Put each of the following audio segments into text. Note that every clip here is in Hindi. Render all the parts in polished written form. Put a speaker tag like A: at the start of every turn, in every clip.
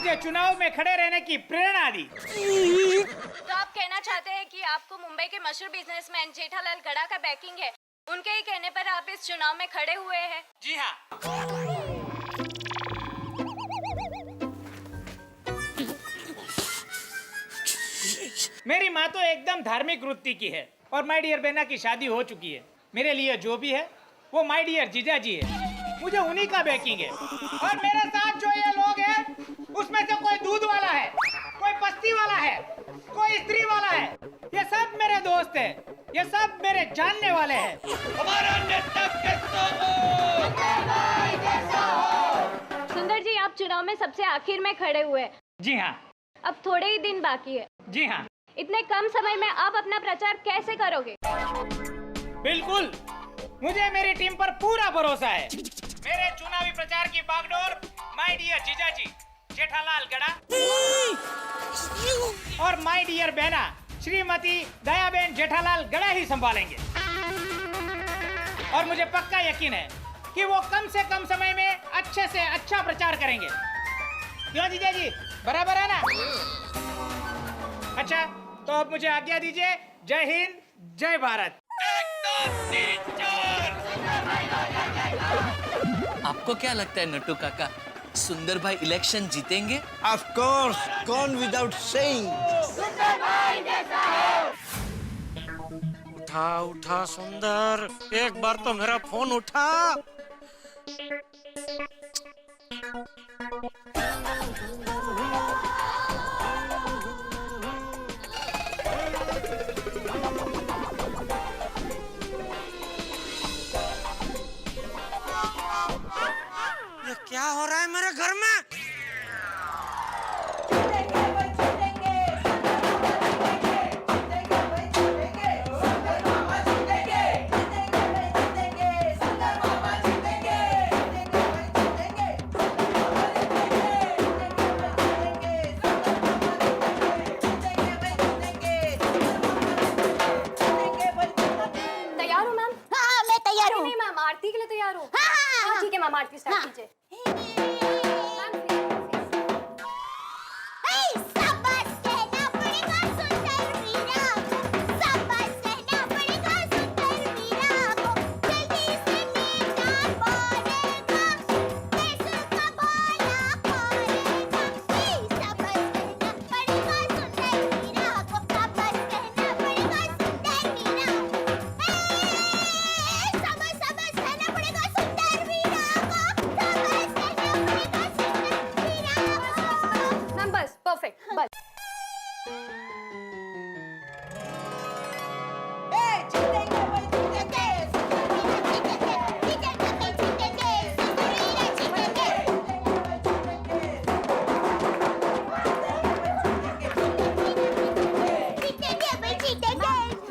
A: मुझे चुनाव में खड़े रहने की प्रेरणा दी।
B: तो आप कहना चाहते हैं कि आपको मुंबई के मशहूर बिजनेसमैन जेठालाल गड़ा का बैकिंग है, उनके ही कहने पर आप इस चुनाव में खड़े हुए हैं?
A: जी हाँ। मेरी माँ तो एकदम धार्मिक वृत्ति की है और माय डियर बहना की शादी हो चुकी है। मेरे लिए जो भी है वो माय डियर जीजा जी है, मुझे उन्हीं का बैकिंग है। और मेरे साथ जो ये लोग हैं उसमें से कोई दूध वाला है, कोई पस्ती वाला है, कोई स्त्री वाला है, ये सब मेरे दोस्त हैं, ये सब मेरे जानने वाले हैं। हमारा नेता कैसा हो?
B: सुंदर जी, आप चुनाव में सबसे आखिर में खड़े हुए हैं।
A: जी हाँ।
B: अब थोड़े ही दिन बाकी है।
A: जी हाँ।
B: इतने कम समय में आप अपना प्रचार कैसे करोगे?
A: बिल्कुल, मुझे मेरी टीम पर पूरा भरोसा है। मेरे चुनावी प्रचार की बागडोर माय डियर जीजा जी जेठालाल गड़ा और माय डियर बहना श्रीमती दयाबेन जेठालाल गड़ा ही संभालेंगे। और मुझे पक्का यकीन है कि वो कम से कम समय में अच्छे से अच्छा प्रचार करेंगे। क्यों जीजा जी, बराबर है ना? अच्छा, तो अब मुझे आज्ञा दीजिए। जय हिंद, जय भारत।
C: आपको क्या लगता है नट्टू काका, सुंदर भाई इलेक्शन जीतेंगे?
D: Of course, gone without saying.
E: उठा उठा सुंदर, एक बार तो मेरा फोन उठा। ये क्या हो रहा है मेरे घर में?
B: तैयार हो मैम?
F: हाँ, मैं तैयार हूँ।
B: नहीं मैम, आरती के लिए तैयार हो?
F: हाँ, हाँ, हाँ।
B: ठीक है मैम, आरती स्टार्ट कीजिए।
F: शाबाश कहना पड़ेगा सुंदर वीरा को, शाबाश कहना पड़ेगा सुंदर वीरा को, जल्दी से मैदान बोलेगा, पैसों का बोला खोलेगा। शाबाश कहना पड़ेगा सुंदर वीरा को, शाबाश कहना पड़ेगा सुंदर वीरा को। शाबाश शाबाश कहना पड़ेगा सुंदर वीरा को, शाबाश कहना पड़ेगा सुंदर वीरा को।
B: मैम बस, परफेक्ट, बस।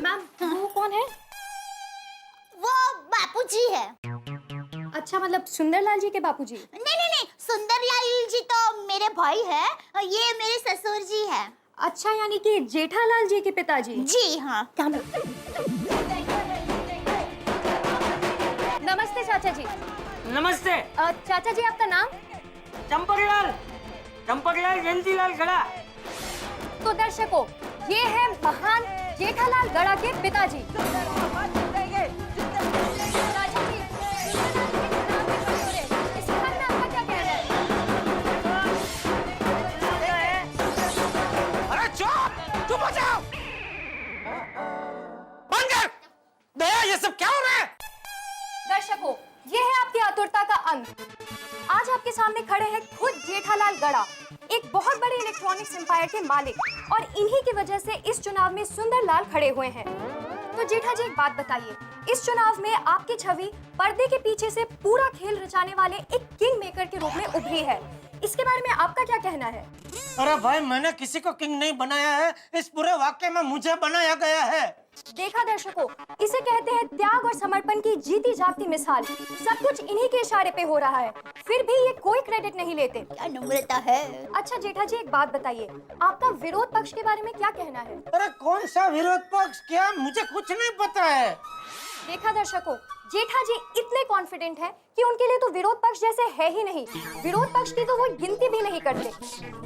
B: मैम, वो कौन है?
F: वो बापूजी है।
B: अच्छा, मतलब सुंदरलाल जी के बापूजी?
F: नहीं, सुंदरलाल जी तो मेरे भाई है, ये मेरे ससुर जी है।
B: अच्छा, यानी कि जेठालाल जी के पिताजी?
F: जी हाँ।
B: नमस्ते चाचा जी।
G: नमस्ते।
B: चाचा जी, आपका नाम?
G: चंपकलाल जयंतीलाल गड़ा।
B: तो दर्शकों, ये है महान जेठालाल गड़ा के पिताजी। चाचा जी, इस बारे में आपका क्या कहना है?
E: अरे चुप हो जाओ। बंद कर। दया, ये सब क्या हो रहा है?
B: दर्शकों, ये है आपकी आतुरता का अंत। आज आपके सामने खड़े हैं खुद जेठालाल गड़ा, एक बहुत बड़े इलेक्ट्रॉनिक्स एम्पायर के मालिक, और इन्हीं की वजह से इस चुनाव में सुंदरलाल खड़े हुए हैं। तो जेठा जी, एक बात बताइए, इस चुनाव में आपकी छवि पर्दे के पीछे से पूरा खेल रचाने वाले एक किंग मेकर के रूप में उभरी है। इसके बारे में आपका क्या कहना है?
E: अरे भाई, मैंने किसी को किंग नहीं बनाया है, इस पूरे वाक्य में मुझे बनाया गया है।
B: देखा दर्शकों, इसे कहते हैं त्याग और समर्पण की जीती जागती मिसाल। सब कुछ इन्हीं के इशारे पे हो रहा है, फिर भी ये कोई क्रेडिट नहीं लेते।
F: क्या नम्रता है।
B: अच्छा जेठा जी, एक बात बताइए, आपका विरोध पक्ष के बारे में क्या कहना है?
E: अरे कौन सा विरोध पक्ष, क्या मुझे कुछ नहीं पता है।
B: देखा दर्शकों, जेठा जी इतने कॉन्फिडेंट हैं कि उनके लिए तो विरोध पक्ष जैसे है ही नहीं। विरोध पक्ष की तो वो गिनती भी नहीं करते।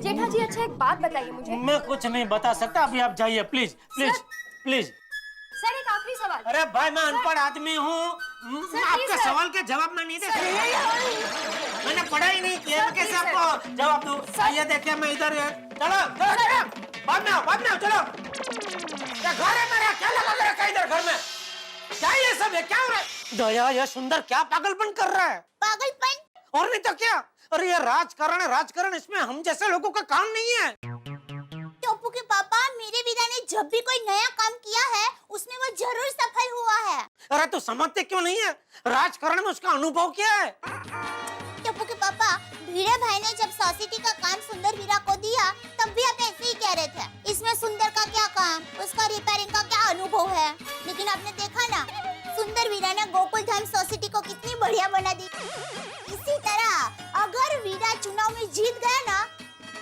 B: जेठा जी अच्छा एक बात बताइए मुझे।
E: मैं कुछ नहीं बता सकता, अभी आप जाइए प्लीज प्लीज प्लीज।
B: सर एक आखिरी सवाल।
E: अरे भाई मैं अनपढ़ आदमी हूँ,
B: प्लीज,
E: आपका
B: सर।
E: सवाल के जवाब मैं नहीं दे सकता। मैंने पढ़ाई नहीं किया, मैं कैसे आपको जवाब दूँ? आइए देखिए मैं इधर, चलो बाद में आओ, चलो। क्या घर है मेरा, क्या लगा के रखा है इधर घर में? क्या ये सब है, क्या हो रहा है? दया, ये सुंदर क्या पागलपन कर रहा है?
F: पागलपन?
E: और नहीं तो क्या। अरे ये राजकारण, इसमें हम जैसे लोगों का काम नहीं है।
F: टप्पू के पापा, मेरे वीरा ने जब भी कोई नया काम किया है उसमें वो जरूर सफल हुआ है।
E: अरे तू समझते क्यों नहीं है? राजकारण में उसका अनुभव क्या है?
F: टप्पू के पापा, वीरा भाई ने जब सोसाइटी का काम सुंदर वीरा को दिया तब भी आप ऐसे ही कह रहे थे, इसमें सुंदर का क्या काम, उसका रिपेयरिंग का क्या अनुभव है। लेकिन आपने देखा ना, सुंदर वीरा ने गोकुल धाम सोसाइटी को कितनी बढ़िया बना दी। इसी तरह अगर वीरा चुनाव में जीत गया ना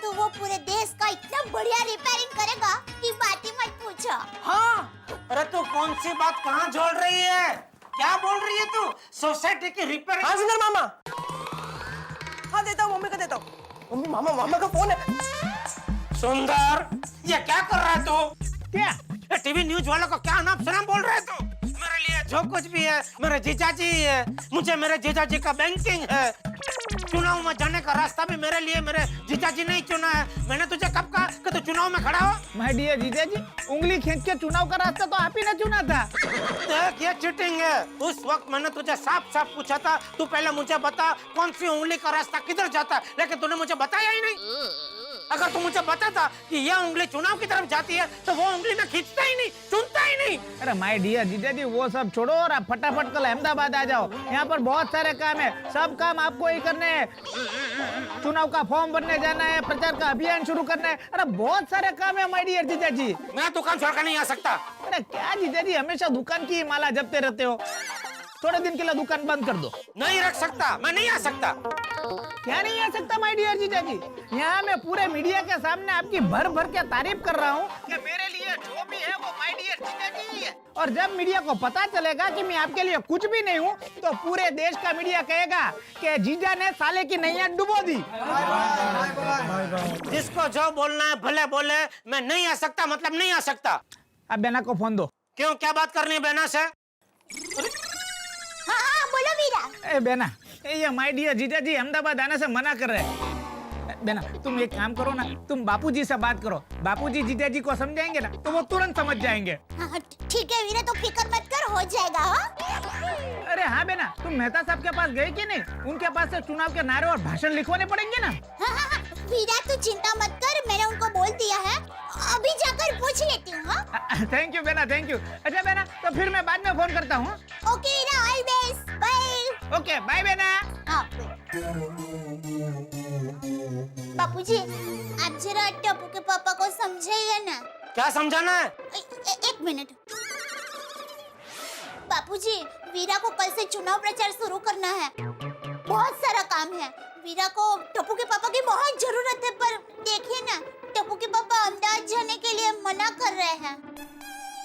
F: तो वो पूरे देश का इतना बढ़िया रिपेयरिंग करेगा कि बात ही मत पूछो।
E: हाँ, अरे तू कौन सी बात कहाँ जोड़ रही है? क्या बोल रही है तू? सोसाइटी की रिपेयरिंग?
H: हाँ सुंदर मामा, हाँ देता हूँ, मम्मी का देता हूँ। मम्मी मामा का फोन है।
E: सुंदर, ये क्या कर रहा है तू?
A: क्या?
E: टीवी न्यूज वालों को क्या नाम सुना बोल रहे तू? मेरे लिए जो कुछ भी है मेरे जीजाजी ही है। मुझे मेरे जीजाजी का बैंकिंग है। चुनाव में जाने का रास्ता भी मेरे लिए मेरे जीजाजी ने चुना है। मैंने तुझे कब कहा कि तू चुनाव में खड़ा हो?
A: माय डियर जीजाजी, उंगली खींच के चुनाव का रास्ता तो आप ही ने चुना था।
E: देख ये चीटिंग है। उस वक्त मैंने तुझे साफ साफ पूछा था, तू पहले मुझे बता कौन सी उंगली का रास्ता किधर जाता है, लेकिन तूने मुझे बताया ही नहीं। अगर तू मुझे बताता कि यह उंगली चुनाव की तरफ जाती है तो वो उंगली मैं खींचता ही नहीं, चुनता ही नहीं।
A: अरे माय डियर जीजाजी, वो सब छोड़ो और आप फटाफट कल अहमदाबाद आ जाओ। यहाँ पर बहुत सारे काम है, सब काम आपको ही करने हैं। चुनाव का फॉर्म भरने जाना है, प्रचार का अभियान शुरू करना है। अरे बहुत सारे काम है माय डियर जीजाजी।
E: मैं दुकान छोड़कर नहीं आ सकता।
A: अरे क्या जीजाजी, हमेशा दुकान की माला जपते रहते हो। थोड़े दिन के लिए दुकान बंद कर दो।
E: नहीं रख सकता, मैं नहीं आ सकता।
A: क्या नहीं आ सकता माय डियर जीजाजी? यहाँ मैं पूरे मीडिया के सामने आपकी भर भर के तारीफ कर रहा हूँ कि मेरे लिए जो भी है वो माय डियर जीजाजी ही है। और जब मीडिया को पता चलेगा कि मैं आपके लिए कुछ भी नहीं हूँ तो पूरे देश का मीडिया कहेगा कि जीजा ने साले की नैया डुबो दी।
E: जिसको जो बोलना है भले बोले, मैं नहीं आ सकता मतलब नहीं आ सकता।
A: अब बेना को फोन दो।
E: क्यों, क्या बात करनी है बेना से?
F: हाँ बोलो वीरा।
A: ए बेना, ये माय डियर जीजाजी अहमदाबाद आने से मना कर रहे हैं। बेना तुम एक काम करो ना, तुम बापूजी से बात करो। बापूजी जीजाजी को समझाएंगे ना तो वो तुरंत समझ जाएंगे।
F: हाँ ठीक है वीरा, तो फिक्र मत कर, हो जाएगा। हाँ?
A: अरे हाँ बेना, तुम मेहता साहब के पास गए कि नहीं? उनके पास से चुनाव के नारे और भाषण लिखवाने पड़ेंगे ना।
F: हाँ, वीरा तू चिंता मत कर, मैंने उनको बोल दिया है, अभी जाकर पूछ लेती हूँ। हाँ?
A: थैंक यू बेना, थैंक यू। अच्छा बेना, तो फिर मैं बाद में फोन करता हूँ।
F: Okay Veera, all best, bye.
A: Okay bye बेना।
F: हाँ। बापूजी, आप जरा टप्पू के पापा को समझाइए ना।
E: क्या समझाना है?
F: एक मिनट। बापूजी, वीरा को कल से चुनाव प्रचार शुरू करना है। बहुत सारा काम है। वीरा को टप्पू के पापा की बहुत जरूरत है, पर देखिए ना, टप्पू के पापा अहमदाबाद जाने के लिए मना कर रहे हैं।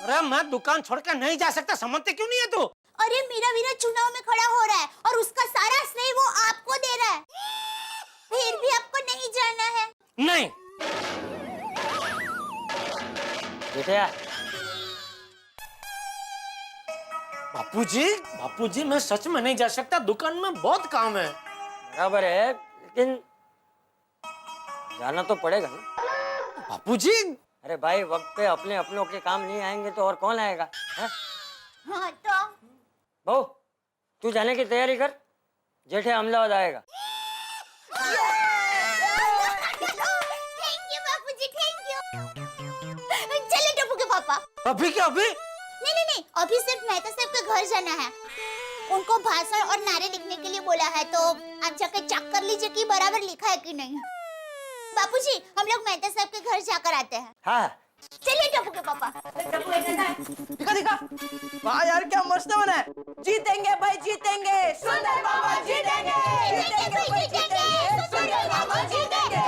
E: अरे मैं दुकान छोड़कर नहीं जा सकता, समझते क्यों नहीं है तू?
F: अरे मेरा वीरा चुनाव में खड़ा हो रहा है और उसका सारा श्रेय वो आपको दे रहा है, फिर भी आपको नहीं जाना है।
E: नहीं।
H: बेटा
E: बापूजी मैं सच में नहीं जा सकता, दुकान में बहुत काम है।
H: बराबर है, लेकिन जाना तो पड़ेगा ना।
E: बापूजी,
H: अरे भाई, वक्त पे अपने अपनों के काम नहीं आएंगे तो और कौन आएगा? है?
F: हाँ तो
H: बहू, तू जाने की तैयारी कर, जेठे अहमदाबाद आएगा।
F: Thank you Bapuji, thank you. चलो टप्पू के पापा।
E: अभी क्या अभी?
F: नहीं, अभी सिर्फ मेहता साहब के घर जाना है। उनको भाषण और नारे लिखने के लिए बोला है, तो आप जाकर चेक कर लीजिए कि बराबर लिखा है कि नहीं। बापूजी, हम लोग मेहता साहब के घर जाकर आते हैं।
H: हाँ
F: चलिए टप्पू के पापा।
H: दिखा दिखा। वाह यार क्या मस्त बना है। जीतेंगे भाई जीतेंगे, सुंदर मामा जीतेंगे, जीतेंगे भाई जीतेंगे, सुंदर मामा जीतेंगे।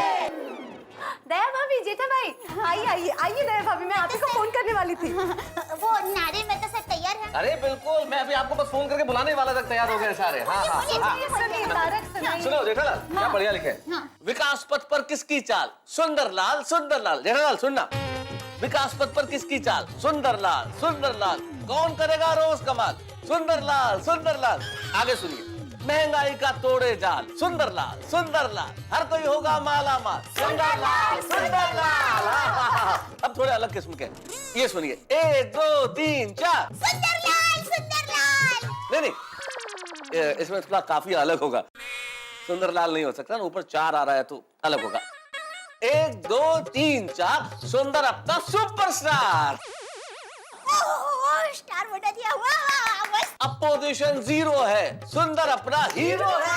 B: दया भाभी, जेठा भाई, आइए आइए आइए दया भाभी, मैं आप ही को फोन करने वाली थी।
F: वो नारियल मेहता सब तैयार है?
I: अरे बिल्कुल, मैं अभी आपको बस फोन करके बुलाने वाला तक तैयार हो गए सारे। हाँ हाँ
B: सुनिए तारक, सुनिए।
I: सुनो जेठालाल, क्या बढ़िया लिखे है। विकास पथ पर किसकी चाल? सुंदरलाल सुंदरलाल। जेठालाल सुनना, विकास पथ पर किसकी चाल? सुंदरलाल सुंदरलाल। कौन करेगा रोज कमाल? सुंदरलाल सुंदरलाल। आगे सुनिए, महंगाई का तोड़े जाल? सुंदरलाल सुंदरलाल। हर कोई होगा माला माल? सुंदरलाल सुंदरलाल। अब थोड़े अलग किस्म के, ये सुनिए, 1 2 3 4।
F: सुंदरलाल सुंदरलाल।
I: नहीं नहीं, इसमें थोड़ा काफी अलग होगा। सुंदरलाल नहीं हो सकता ना, ऊपर 4 आ रहा है तो अलग होगा। 1 2 3 4, सुंदर अपना सुपरस्टार।
F: ओह, स्टार बना दिया। वाह बस।
I: अपोजिशन 0 है, सुंदर अपना हीरो है।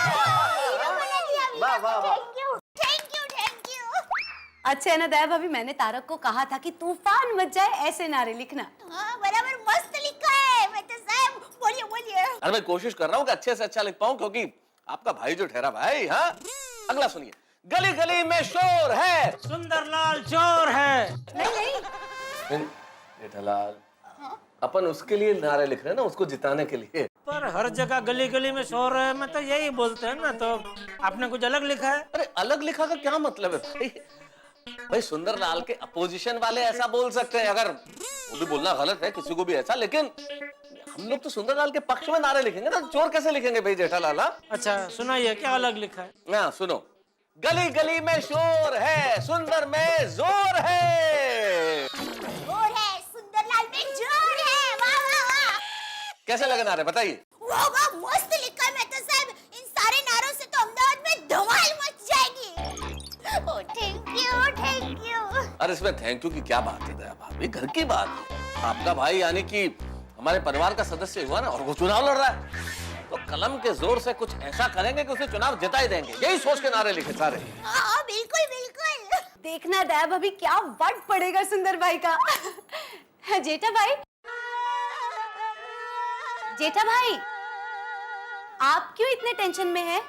I: वाह वाह वाह।
F: Thank you thank you.
B: अच्छा है ना दया भाभी, मैंने तारक को कहा था कि तूफान मच जाए ऐसे नारे लिखना।
F: हाँ बराबर मस्त लिखा है। मैं तो साहब बोलिए बोलिए।
I: अरे मैं कोशिश कर रहा हूँ कि अच्छे से अच्छा लिख पाऊँ, क्योंकि आपका भाई जो ठहरा भाई। हाँ, अगला सुनिए, गली गली में शोर है?
E: सुंदरलाल चोर है।
B: नहीं
I: जेठालाल, अपन उसके लिए नारे लिख रहे हैं ना, उसको जिताने के लिए।
E: पर हर जगह गली गली में शोर है, मैं तो यही बोलते हैं ना, तो आपने कुछ अलग लिखा है।
I: अरे अलग लिखा का क्या मतलब है भाई? भाई सुंदरलाल के अपोजिशन वाले ऐसा बोल सकते हैं, अगर वो भी बोलना गलत है किसी को भी ऐसा, लेकिन हम लोग तो सुंदरलाल के पक्ष में नारे लिखेंगे ना, चोर कैसे लिखेंगे भाई जेठालाल?
E: अच्छा सुनाइए, क्या अलग लिखा है?
I: हाँ सुनो, गली गली में शोर है, सुंदर में जोर है।
F: जोर है, सुंदरलाल में जोर है। वाह वाह वाह।
I: कैसे लगे नारे बताइए?
F: वाह वाह मस्त लिखा है। मैं तो साहब इन सारे नारों से तो अहमदाबाद में धमाल मच जाएगी। Oh thank you.
I: अरे इसमें थैंक यू की क्या बात है दया भाभी, घर की बात है। आपका भाई यानी कि हमारे परिवार का सदस्य हुआ ना, और वो चुनाव लड़ रहा है, तो कलम के जोर से कुछ ऐसा करेंगे कि उसे चुनाव जिता ही देंगे। यही सोच के नारे लिखे सारे।
F: हाँ बिल्कुल बिल्कुल।
B: देखना दया भाभी क्या वट पड़ेगा सुंदर भाई का। जेठा भाई, जेठा भाई, आप क्यों इतने टेंशन में हैं?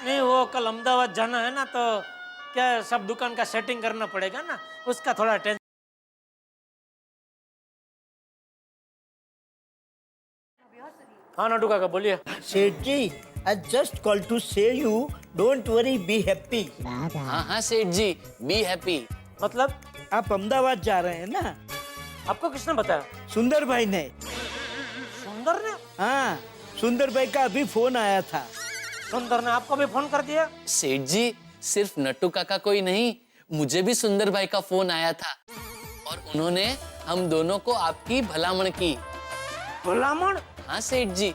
E: नहीं, वो कल अहमदाबाद जाना है ना, तो क्या सब दुकान का सेटिंग करना पड़ेगा ना, उसका थोड़ा टेंशन। हाँ नटू काका बोलिए।
D: सेठ जी, I just called to say you, don't worry, be happy.
C: हाँ हाँ सेठ जी, बी हैप्पी।
E: मतलब
D: आप अहमदाबाद जा रहे हैं ना?
E: आपको किसने बताया?
D: सुंदर भाई ने।
E: सुंदर ने?
D: हाँ, सुंदर भाई का अभी फोन आया था।
E: सुंदर ने आपको भी फोन कर दिया?
C: सेठ जी, सिर्फ नट्टू काका को ही नहीं, मुझे भी सुंदर भाई का फोन आया था, और उन्होंने हम दोनों को आपकी भलामण की।
E: भलामण?
C: हाँ सेठ जी,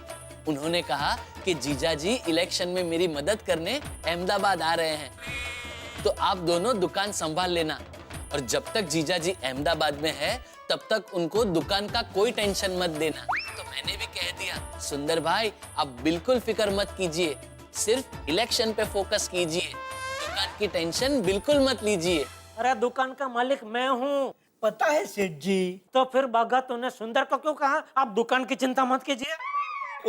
C: उन्होंने कहा कि जीजा जी इलेक्शन में मेरी मदद करने अहमदाबाद आ रहे हैं, तो आप दोनों दुकान संभाल लेना, और जब तक जीजा जी अहमदाबाद में है तब तक उनको दुकान का कोई टेंशन मत देना। तो मैंने भी कह दिया, सुंदर भाई आप बिल्कुल फिक्र मत कीजिए, सिर्फ इलेक्शन पे फोकस कीजिए, दुकान की टेंशन बिल्कुल मत लीजिए।
E: अरे दुकान का मालिक मैं हूँ।
D: पता है सेठ जी।
E: तो फिर बागा तूने सुंदर को क्यों कहा आप दुकान की चिंता मत कीजिए?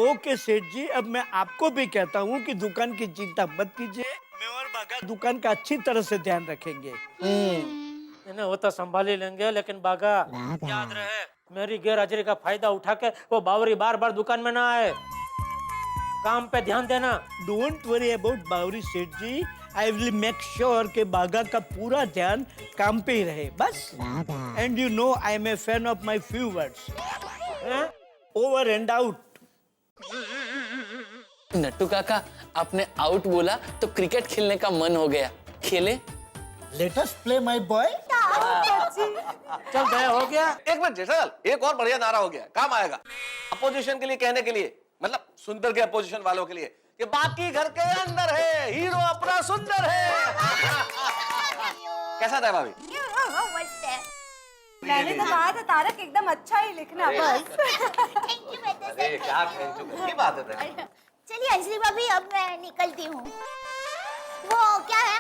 D: ओके सेठ जी, अब मैं आपको भी कहता हूँ कि दुकान की चिंता मत कीजिए, मैं और बागा दुकान का अच्छी तरह से ध्यान रखेंगे।
E: इन्हें वो तो संभाल ही लेंगे, लेकिन बागा याद रहे, मेरी गैर हाजिरी का फायदा उठा के वो बावरी बार बार दुकान में ना आए। काम पे ध्यान देना।
D: डोंट वरी अबाउट बावरी सेठ जी, आई विल मेक श्योर कि बागा का पूरा ध्यान काम पे ही रहे, बस। And you know I am a fan of my few words, over and out.
C: Nattu Kaka, आपने आउट बोला तो क्रिकेट खेलने का मन हो गया, खेले?
D: Let us play my boy.
E: चल गया, हो गया।
I: एक मिनट जेठालाल, एक और बढ़िया नारा हो गया, काम आएगा। अपोजिशन के लिए कहने के लिए, मतलब सुंदर के अपोजिशन वालों के लिए, कि बाकी घर के अंदर है, हीरो अपना सुंदर है। कैसा था भाभी?
F: मस्त है।
B: मैंने तो कहा था तारक एकदम अच्छा ही लिखना, बस।
F: थैंक यू बेटा।
I: अरे क्या की बात है।
F: चलिए अंजलि भाभी, अब मैं निकलती हूँ। वो क्या है?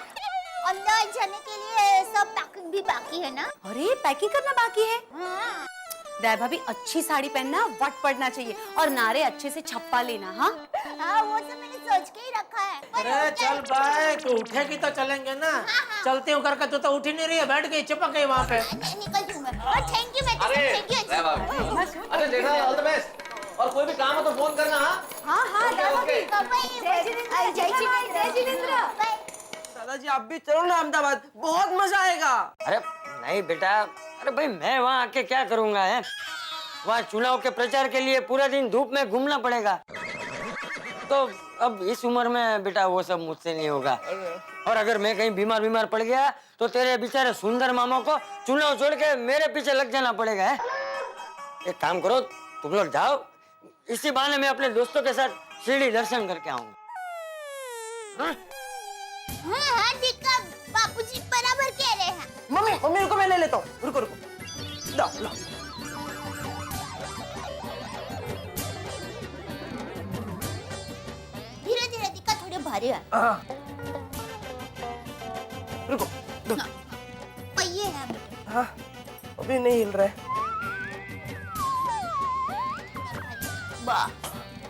F: अंदर जाने के लिए सब पैकिंग भी बाकी है ना?
B: अरे पैकिंग करना बाकी है।
F: हाँ।
B: दया भाभी अच्छी साड़ी पहनना, वट पड़ना चाहिए और नारे अच्छे से छप्पा लेना। हाँ
F: हाँ, वो सब मैंने सोच के ही रखा है। पर
E: अरे चल भाई, तू उठेगी तो चलेंगे ना। चलती हूँ करके तू तो उठ ही नहीं रही है, बैठ गई चिपक गई वहाँ पे।
F: निकल दूँ मैं। और थैंक यू मैडम,
I: अरे
F: थैंक यू।
I: जय बाबा। अरे देखा, ऑल द बेस्ट। और कोई भी काम हो तो फोन करना। हाँ
B: हाँ दया भाभी।
F: जय जिनेंद्र, जय जिनेंद्र।
H: दादाजी आप भी चलो ना अहमदाबाद, बहुत मजा आएगा।
G: अरे नहीं बेटा, अरे भाई मैं वहाँ आके क्या करूँगा है? वहाँ चुनाव के प्रचार के लिए पूरा दिन धूप में घूमना पड़ेगा। तो अब इस उम्र में बेटा वो सब मुझसे नहीं होगा। और अगर मैं कहीं बीमार पड़ गया तो तेरे बेचारे सुंदर मामा को चुनाव छोड़ के मेरे पीछे लग जाना पड़ेगा है? एक काम करो, तुम लोग जाओ, इसी बहाने मैं अपने दोस्तों के साथ शिरडी दर्शन करके आऊंगा। हाँ?
F: हाँ, दीका बापूजी बराबर कह रहे हैं।
H: मम्मी रुको, मैं ले लेता हूँ। रुको लो।
F: धीरे धीरे दीका, थोड़े भारी है।
H: रुको।
F: पहिए है बेटा।
H: हाँ, अभी नहीं हिल रहा है।
F: वाह,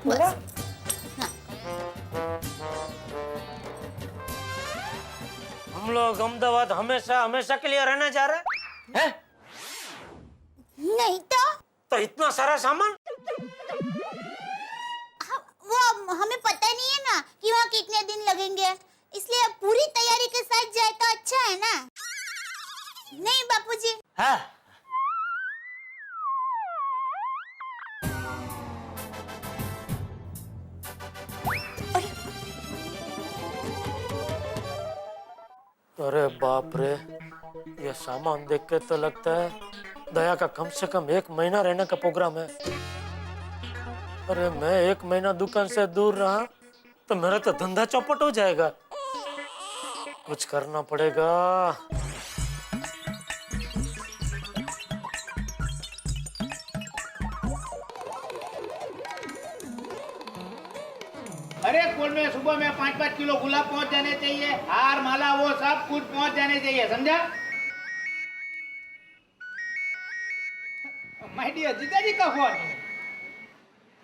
H: थोड़ा।
E: हम लोग अहमदाबाद हमेशा के लिए रहने जा रहे हैं?
F: नहीं तो
E: इतना सारा सामान?
F: वो हमें पता नहीं है ना कि वहाँ कितने दिन लगेंगे, इसलिए पूरी तैयारी के साथ जाए तो अच्छा है ना? नहीं बापूजी?
G: हाँ।
E: अरे बाप रे, ये सामान देख के तो लगता है दया का कम से कम 1 महीना रहने का प्रोग्राम है। अरे मैं 1 महीना दुकान से दूर रहा तो मेरा तो धंधा चौपट हो जाएगा। कुछ करना पड़ेगा।
A: अरे कुल में सुबह में 5-5 किलो गुलाब पहुंच जाने चाहिए, हार माला वो सब कुछ पहुंच जाने चाहिए, समझा? माय डियर जीजाजी का फोन।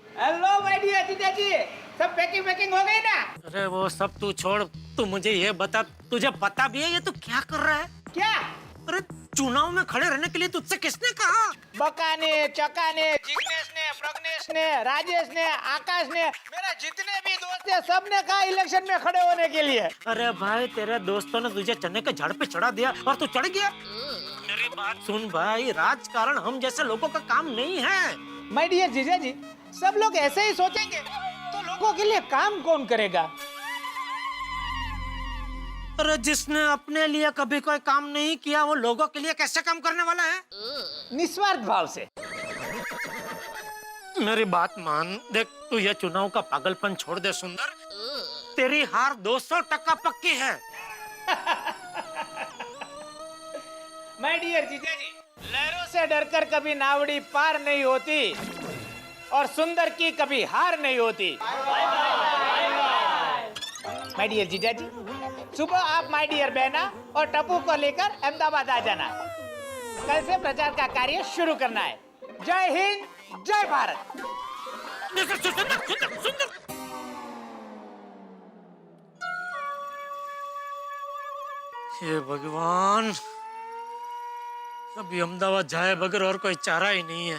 A: हेलो माय डियर जीजाजी, सब पैकिंग हो गई ना?
E: अरे वो सब तू छोड़, तू मुझे ये बता, तुझे पता भी है ये तू क्या कर रहा है?
A: क्या?
E: अरे चुनाव में खड़े रहने के लिए तुझसे किसने कहा?
A: बका ने, चका ने, जिग्नेश ने, प्रग्नेश ने, राजेश ने, आकाश ने, मेरा जितने भी दोस्त है सब ने कहा इलेक्शन में खड़े होने के लिए।
E: अरे भाई, तेरे दोस्तों ने तुझे चने के झाड़ पे चढ़ा दिया और तू चढ़ गया। मेरी बात सुन भाई, राजकारण हम जैसे लोगों का काम नहीं है।
A: माय डियर जीजाजी, सब लोग ऐसे ही सोचेंगे तो लोगों के लिए काम कौन करेगा?
E: अरे जिसने अपने लिए कभी कोई काम नहीं किया वो लोगों के लिए कैसे काम करने वाला है?
A: निस्वार्थ भाव से।
E: मेरी बात मान, देख तू ये चुनाव का पागलपन छोड़ दे सुंदर, तेरी हार 200% पक्की है।
A: माय डियर जीजाजी, लहरों से डरकर कभी नावड़ी पार नहीं होती और सुंदर की कभी हार नहीं होती। माय डियर जीजाजी, सुबह आप माय डियर बहना और टप्पू को लेकर अहमदाबाद आ जाना। कल से प्रचार का कार्य शुरू करना है। जय हिंद, जय भारत।
E: हे भगवान, अभी अहमदाबाद जाए बगैर और कोई चारा ही नहीं है।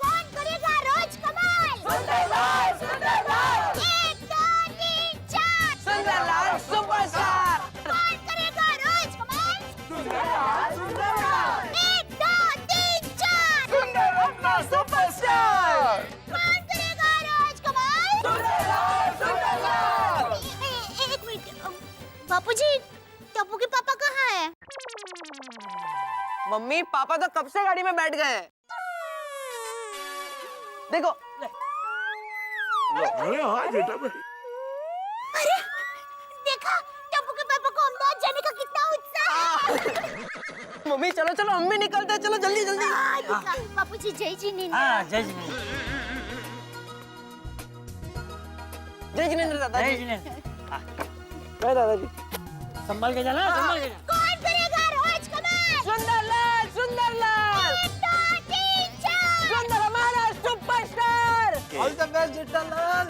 F: कौन करेगा रोज कमाल? सुंदरलाल, सुंदरलाल। 1 2 3 4
H: सुंदरलाल सुपरस्टार।
F: कौन करेगा रोज कमाल?
H: सुंदरलाल, सुंदरलाल।
F: 1 2 3 4
H: सुंदरलाल सुपरस्टार।
F: कौन करेगा रोज कमाल?
H: सुंदरलाल, सुंदरलाल।
F: एक मिनट, बापूजी, टप्पू के पापा कहाँ है?
H: मम्मी पापा तो कब से गाड़ी में बैठ गए हैं। देखो
F: अरे देखा, टप्पू के पापा को अहमदाबाद जाने का कितना उत्साह है।
H: मम्मी चलो चलो, हम भी निकलते हैं, चलो जल्दी जल्दी।
F: देखा, बापूजी जय जिनेंद्र।
G: हाँ जय जिनेंद्र।
H: जय जिनेंद्र दादाजी।
G: नहीं जिनेंद्र,
H: जय दादाजी।
G: संभाल के चला, संभाल के चला।
F: कौन करेगा रोज कमाल?
H: सुंदरलाल, सुंदरलाल, सुंदर हमारा superstar. All the best Jethalal.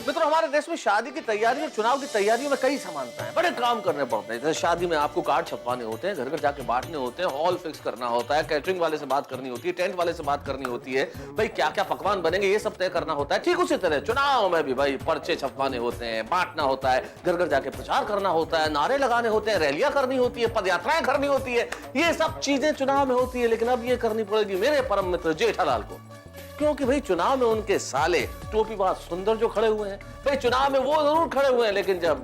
I: मित्रों, हमारे देश में शादी की तैयारी और चुनाव की तैयारियों में कई समानता है। बड़े काम करने पड़ते हैं। जैसे शादी में आपको कार्ड छपवाने होते हैं, घर घर जाके बांटने होते हैं, हॉल फिक्स करना होता है, कैटरिंग वाले से बात करनी होती है, टेंट वाले से बात करनी होती है, भाई क्या क्या पकवान बनेंगे ये सब तय करना होता है। ठीक उसी तरह चुनाव में भी भाई पर्चे छपवाने होते हैं, बांटना होता है, घर घर जाके प्रचार करना होता है, नारे लगाने होते हैं, रैलियां करनी होती है, पद यात्राएं करनी होती है। ये सब चीजें चुनाव में होती है। लेकिन अब ये करनी पड़ेगी मेरे परम मित्र जेठालाल को, क्योंकि भाई चुनाव में उनके साले टोपी बात सुंदर जो खड़े हुए हैं, भाई चुनाव में वो जरूर खड़े हुए हैं, लेकिन जब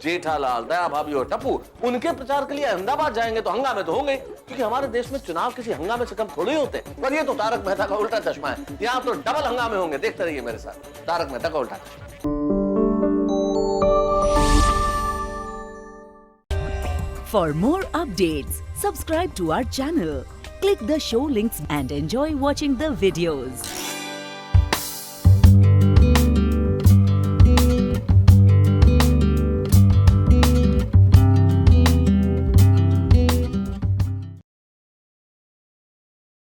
I: जेठालाल, दया भाभी और टप्पू उनके प्रचार के लिए अहमदाबाद जाएंगे तो हंगामे तो होंगे, क्योंकि हमारे देश में चुनाव किसी हंगामे से कम थोड़ी होते हैं। पर ये तो तारक मेहता का उल्टा चश्मा है, यहाँ तो डबल हंगामे होंगे। देखते रहिए मेरे साथ तारक मेहता का उल्टा चश्मा।
J: For more updates, subscribe to our channel, click the show links and enjoy watching the videos.